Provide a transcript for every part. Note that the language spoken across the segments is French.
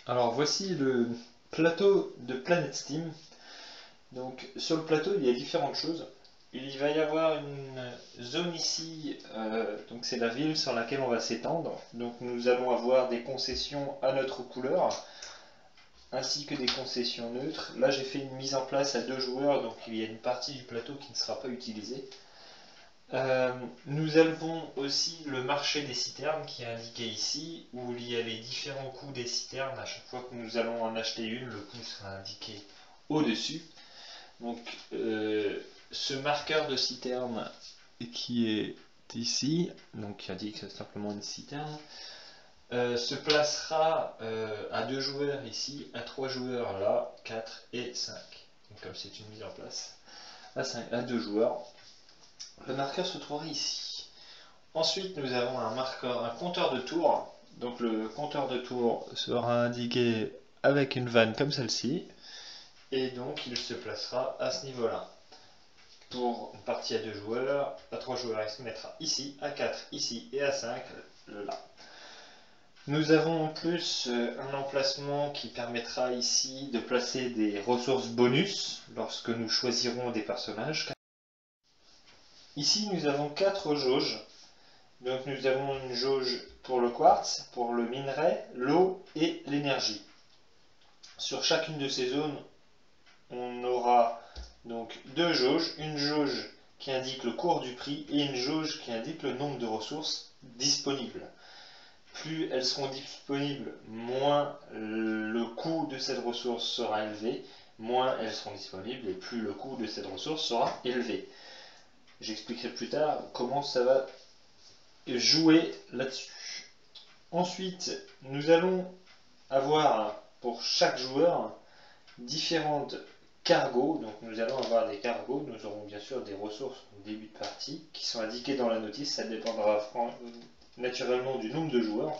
Alors voici le plateau de Planet Steam. Donc sur le plateau il y a différentes choses. Il va y avoir une zone ici, donc c'est la ville sur laquelle on va s'étendre. Donc nous allons avoir des concessions à notre couleur, ainsi que des concessions neutres. Là j'ai fait une mise en place à 2 joueurs, donc il y a une partie du plateau qui ne sera pas utilisée. Nous avons aussi le marché des citernes qui est indiqué ici, où il y a les différents coûts des citernes. À chaque fois que nous allons en acheter une, le coût sera indiqué au-dessus. Donc ce marqueur de citerne qui est ici, donc qui indique simplement une citerne, se placera à 2 joueurs ici, à 3 joueurs là, 4 et 5. Donc comme c'est une mise en place à 2 joueurs. Le marqueur se trouvera ici. Ensuite, nous avons un compteur de tours. Donc le compteur de tours sera indiqué avec une vanne comme celle-ci. Et donc il se placera à ce niveau-là. Pour une partie à 2 joueurs, à 3 joueurs, il se mettra ici, à 4 ici et à 5 là. Nous avons en plus un emplacement qui permettra ici de placer des ressources bonus lorsque nous choisirons des personnages. Ici, nous avons 4 jauges. Donc nous avons une jauge pour le quartz, pour le minerai, l'eau et l'énergie. Sur chacune de ces zones, on aura donc 2 jauges, une jauge qui indique le cours du prix et une jauge qui indique le nombre de ressources disponibles. Plus elles seront disponibles, moins le coût de cette ressource sera élevé, moins elles seront disponibles et plus le coût de cette ressource sera élevé. J'expliquerai plus tard comment ça va jouer là-dessus. Ensuite, nous allons avoir pour chaque joueur différentes cargos. Donc nous allons avoir des cargos, nous aurons bien sûr des ressources au début de partie qui sont indiquées dans la notice, ça dépendra naturellement du nombre de joueurs.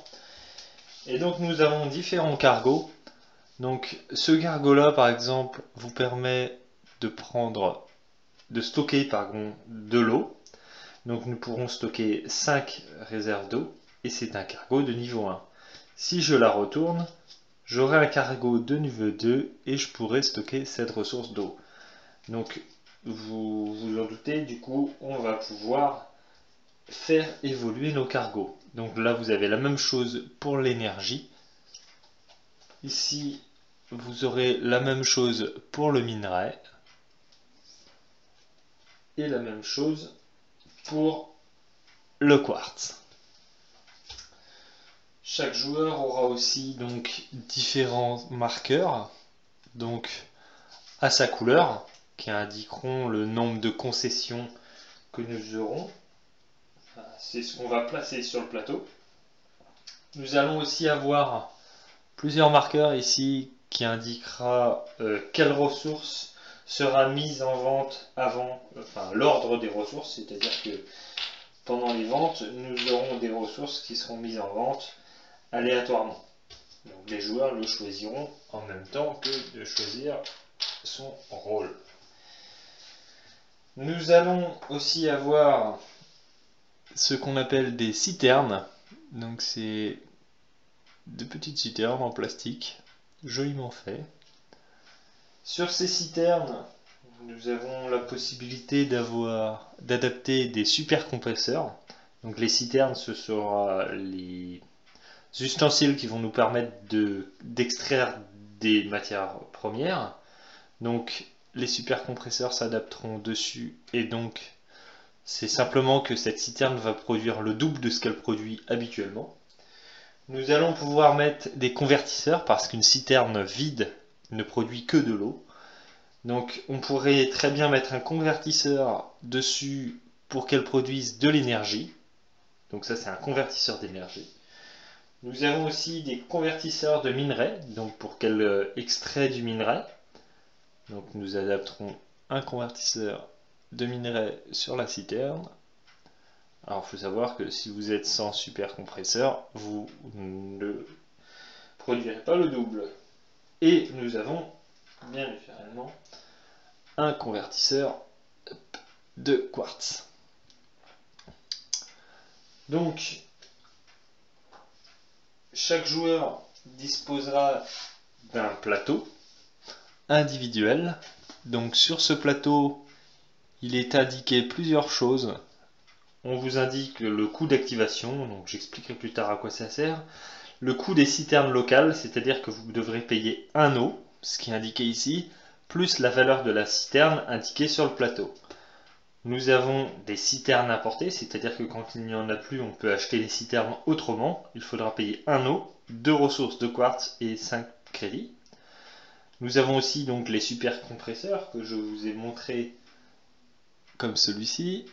Et donc nous avons différents cargos. Donc ce cargo là par exemple vous permet de stocker de l'eau. Donc nous pourrons stocker 5 réserves d'eau et c'est un cargo de niveau 1. Si je la retourne, j'aurai un cargo de niveau 2 et je pourrai stocker cette ressource d'eau. Donc vous vous en doutez, du coup on va pouvoir faire évoluer nos cargos. Donc là vous avez la même chose pour l'énergie. Ici vous aurez la même chose pour le minerai et la même chose pour le quartz. Chaque joueur aura aussi donc différents marqueurs, donc à sa couleur, qui indiqueront le nombre de concessions que nous aurons. C'est ce qu'on va placer sur le plateau. Nous allons aussi avoir plusieurs marqueurs ici qui indiquera quelle ressource sera mise en vente avant, l'ordre des ressources, c'est-à-dire que pendant les ventes, nous aurons des ressources qui seront mises en vente aléatoirement. Donc les joueurs le choisiront en même temps que de choisir son rôle. Nous allons aussi avoir ce qu'on appelle des citernes. Donc c'est de petites citernes en plastique, joliment fait. Sur ces citernes, nous avons la possibilité d'adapter des super compresseurs. Donc les citernes, ce sera les ustensiles qui vont nous permettre d'extraire des matières premières. Donc les supercompresseurs s'adapteront dessus et donc c'est simplement que cette citerne va produire le double de ce qu'elle produit habituellement. Nous allons pouvoir mettre des convertisseurs parce qu'une citerne vide ne produit que de l'eau. Donc on pourrait très bien mettre un convertisseur dessus pour qu'elle produise de l'énergie. Donc ça c'est un convertisseur d'énergie. Nous avons aussi des convertisseurs de minerai, donc pour qu'elle extrait du minerai. Donc nous adapterons un convertisseur de minerai sur la citerne. Alors il faut savoir que si vous êtes sans super compresseur, vous ne produirez pas le double. Et nous avons bien naturellement un convertisseur de quartz. Donc chaque joueur disposera d'un plateau individuel. Donc sur ce plateau, il est indiqué plusieurs choses. On vous indique le coût d'activation, donc j'expliquerai plus tard à quoi ça sert. Le coût des citernes locales, c'est-à-dire que vous devrez payer 1 eau, ce qui est indiqué ici, plus la valeur de la citerne indiquée sur le plateau. Nous avons des citernes importées, c'est-à-dire que quand il n'y en a plus, on peut acheter les citernes autrement. Il faudra payer 1 eau, 2 ressources de quartz et 5 crédits. Nous avons aussi donc les super compresseurs que je vous ai montré comme celui-ci.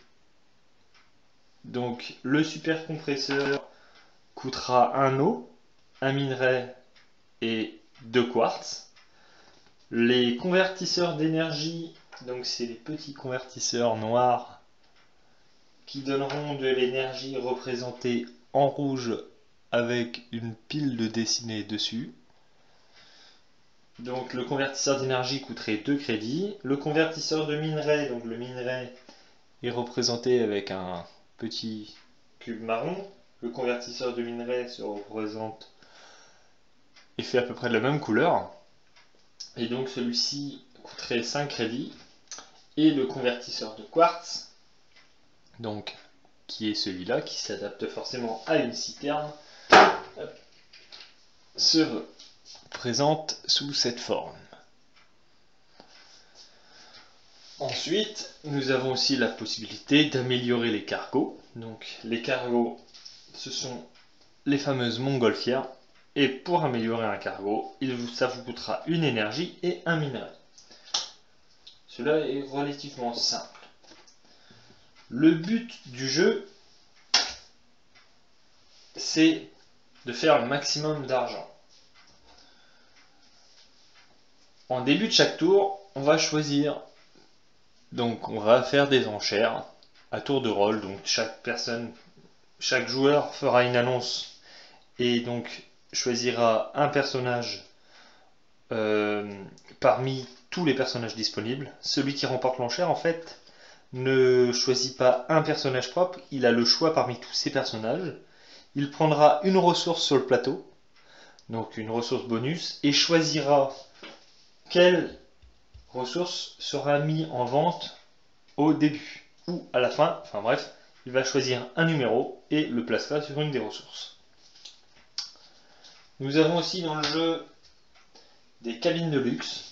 Donc le super compresseur coûtera 1 eau, 1 minerai et 2 quartz. Les convertisseurs d'énergie, donc c'est les petits convertisseurs noirs qui donneront de l'énergie représentée en rouge avec une pile de dessinée dessus. Donc le convertisseur d'énergie coûterait 2 crédits. Le convertisseur de minerai, donc le minerai est représenté avec un petit cube marron. Le convertisseur de minerai se représente et fait à peu près de la même couleur. Et donc celui-ci coûterait 5 crédits. Et le convertisseur de quartz, donc qui est celui-là, qui s'adapte forcément à une citerne, se présente sous cette forme. Ensuite, nous avons aussi la possibilité d'améliorer les cargos. Donc les cargos, ce sont les fameuses montgolfières. Et pour améliorer un cargo, ça vous coûtera une énergie et un minerai. Cela est relativement simple. Le but du jeu, c'est de faire le maximum d'argent. En début de chaque tour, on va choisir, donc on va faire des enchères à tour de rôle. Donc chaque joueur fera une annonce et donc choisira un personnage parmi tous les personnages disponibles. Celui qui remporte l'enchère, en fait, ne choisit pas un personnage propre, il a le choix parmi tous ces personnages. Il prendra une ressource sur le plateau, donc une ressource bonus, et choisira quelle ressource sera mise en vente au début ou à la fin. Enfin bref, il va choisir un numéro et le placera sur une des ressources. Nous avons aussi dans le jeu des cabines de luxe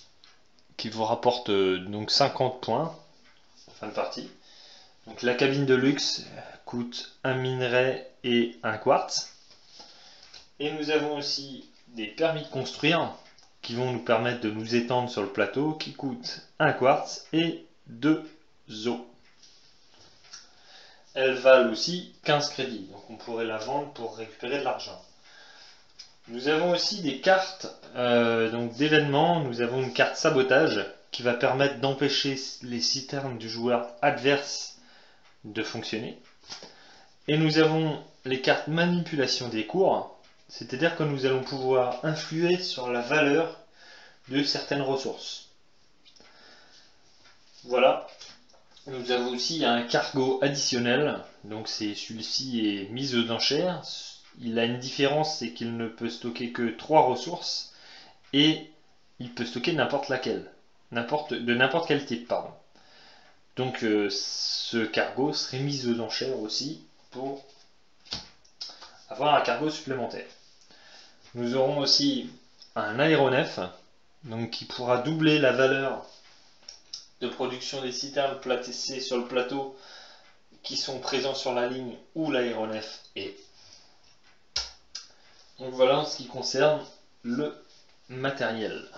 qui vous rapportent donc 50 points en fin de partie. Donc la cabine de luxe coûte un minerai et un quartz. Et nous avons aussi des permis de construire qui vont nous permettre de nous étendre sur le plateau, qui coûtent un quartz et 2 os. Elles valent aussi 15 crédits, donc on pourrait la vendre pour récupérer de l'argent. Nous avons aussi des cartes d'événements. Nous avons une carte sabotage qui va permettre d'empêcher les citernes du joueur adverse de fonctionner. Et nous avons les cartes manipulation des cours, c'est-à-dire que nous allons pouvoir influer sur la valeur de certaines ressources. Voilà. Nous avons aussi un cargo additionnel, donc celui-ci est mise aux enchères. Il a une différence, c'est qu'il ne peut stocker que 3 ressources et il peut stocker n'importe laquelle, de n'importe quel type, pardon. Donc ce cargo serait mis aux enchères aussi pour avoir un cargo supplémentaire. Nous aurons aussi un aéronef, donc qui pourra doubler la valeur de production des citernes placées sur le plateau qui sont présents sur la ligne où l'aéronef est. Donc voilà en ce qui concerne le matériel.